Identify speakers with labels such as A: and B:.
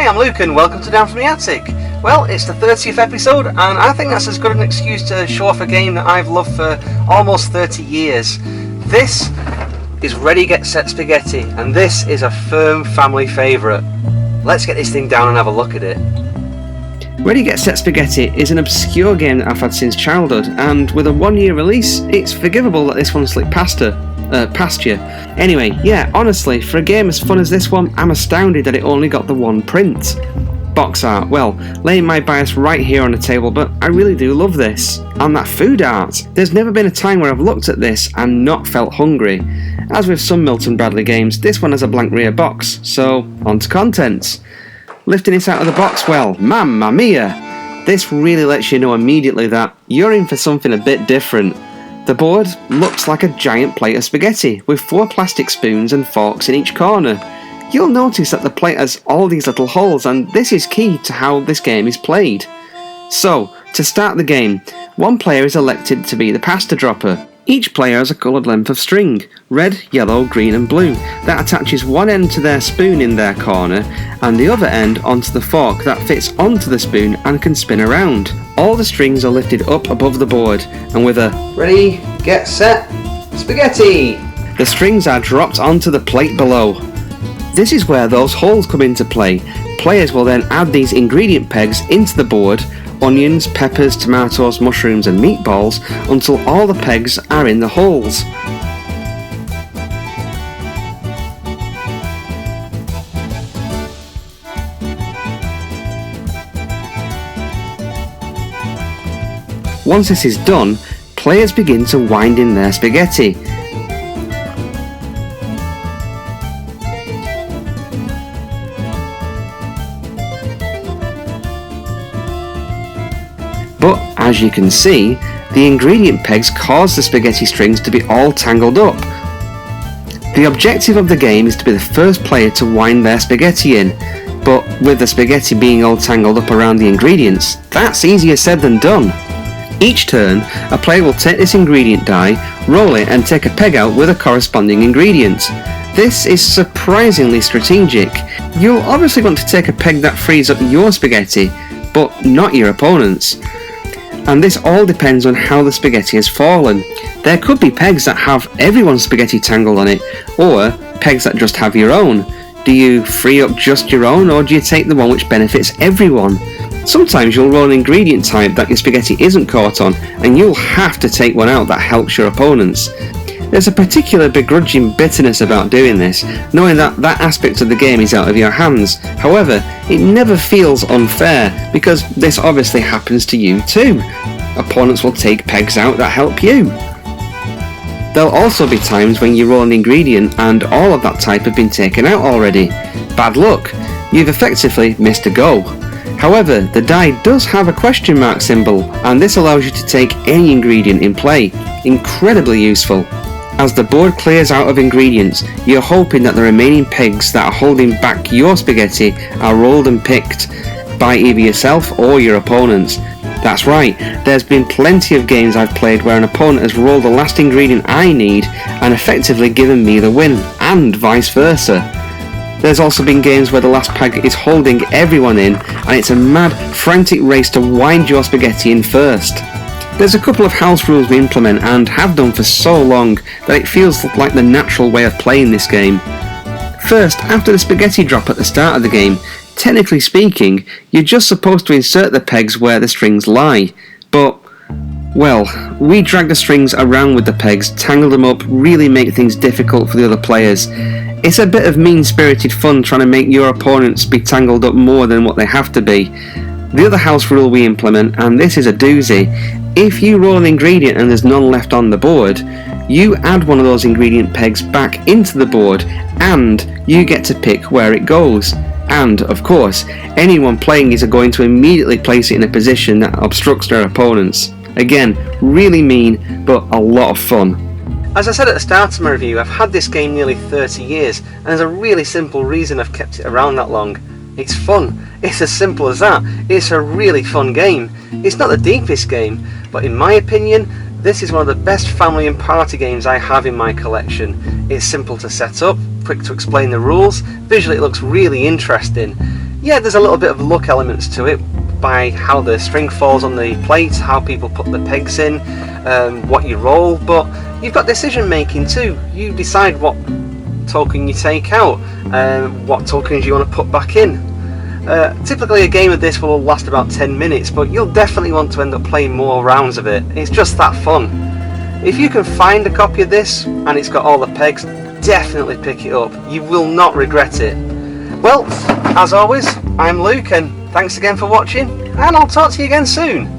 A: I'm Luke and welcome to Down from the Attic. Well, it's the 30th episode and I think that's as good an excuse to show off a game that I've loved for almost 30 years. This is Ready Get Set Spaghetti and this is a firm family favourite. Let's get this thing down and have a look at it.
B: Ready Get Set Spaghetti is an obscure game that I've had since childhood, and with a 1-year release, it's forgivable that this one slipped past you. Anyway, yeah, honestly, for a game as fun as this one, I'm astounded that it only got the one print. Box art, well, laying my bias right here on the table, but I really do love this. And that food art, there's never been a time where I've looked at this and not felt hungry. As with some Milton Bradley games, this one has a blank rear box, so on to contents. Lifting it out of the box, well, mamma mia! This really lets you know immediately that you're in for something a bit different. The board looks like a giant plate of spaghetti, with 4 plastic spoons and forks in each corner. You'll notice that the plate has all these little holes, and this is key to how this game is played. So, to start the game, one player is elected to be the pasta dropper. Each player has a coloured length of string, red, yellow, green and blue, that attaches one end to their spoon in their corner and the other end onto the fork that fits onto the spoon and can spin around. All the strings are lifted up above the board and with a Ready, Get Set, Spaghetti! The strings are dropped onto the plate below. This is where those holes come into play. Players will then add these ingredient pegs into the board, onions, peppers, tomatoes, mushrooms and meatballs until all the pegs are in the holes. Once this is done, players begin to wind in their spaghetti. But, as you can see, the ingredient pegs cause the spaghetti strings to be all tangled up. The objective of the game is to be the first player to wind their spaghetti in, but with the spaghetti being all tangled up around the ingredients, that's easier said than done. Each turn, a player will take this ingredient die, roll it and take a peg out with a corresponding ingredient. This is surprisingly strategic. You'll obviously want to take a peg that frees up your spaghetti, but not your opponent's. And this all depends on how the spaghetti has fallen. There could be pegs that have everyone's spaghetti tangled on it, or pegs that just have your own. Do you free up just your own, or do you take the one which benefits everyone? Sometimes you'll roll an ingredient type that your spaghetti isn't caught on, and you'll have to take one out that helps your opponents. There's a particular begrudging bitterness about doing this, knowing that that aspect of the game is out of your hands. However, it never feels unfair, because this obviously happens to you too. Opponents will take pegs out that help you. There'll also be times when you roll an ingredient and all of that type have been taken out already. Bad luck, you've effectively missed a go. However, the die does have a question mark symbol, and this allows you to take any ingredient in play. Incredibly useful. As the board clears out of ingredients, you're hoping that the remaining pegs that are holding back your spaghetti are rolled and picked by either yourself or your opponents. That's right, there's been plenty of games I've played where an opponent has rolled the last ingredient I need and effectively given me the win, and vice versa. There's also been games where the last peg is holding everyone in and it's a mad, frantic race to wind your spaghetti in first. There's a couple of house rules we implement and have done for so long that it feels like the natural way of playing this game. First, after the spaghetti drop at the start of the game, technically speaking, you're just supposed to insert the pegs where the strings lie, but, well, we drag the strings around with the pegs, tangle them up, really make things difficult for the other players. It's a bit of mean-spirited fun trying to make your opponents be tangled up more than what they have to be. The other house rule we implement, and this is a doozy, if you roll an ingredient and there's none left on the board, you add one of those ingredient pegs back into the board and you get to pick where it goes. And, of course, anyone playing is going to immediately place it in a position that obstructs their opponents. Again, really mean, but a lot of fun.
A: As I said at the start of my review, I've had this game nearly 30 years, and there's a really simple reason I've kept it around that long. It's fun. It's as simple as that. It's a really fun game. It's not the deepest game, but in my opinion, this is one of the best family and party games I have in my collection. It's simple to set up, quick to explain the rules, visually it looks really interesting. Yeah, there's a little bit of luck elements to it, by how the string falls on the plate, how people put the pegs in, what you roll, but you've got decision making too. You decide what token you take out, what tokens you want to put back in. Typically a game of this will last about 10 minutes, but you'll definitely want to end up playing more rounds of it. It's just that fun. If you can find a copy of this and it's got all the pegs, definitely pick it up. You will not regret it. Well, as always, I'm Luke, and thanks again for watching, and I'll talk to you again soon.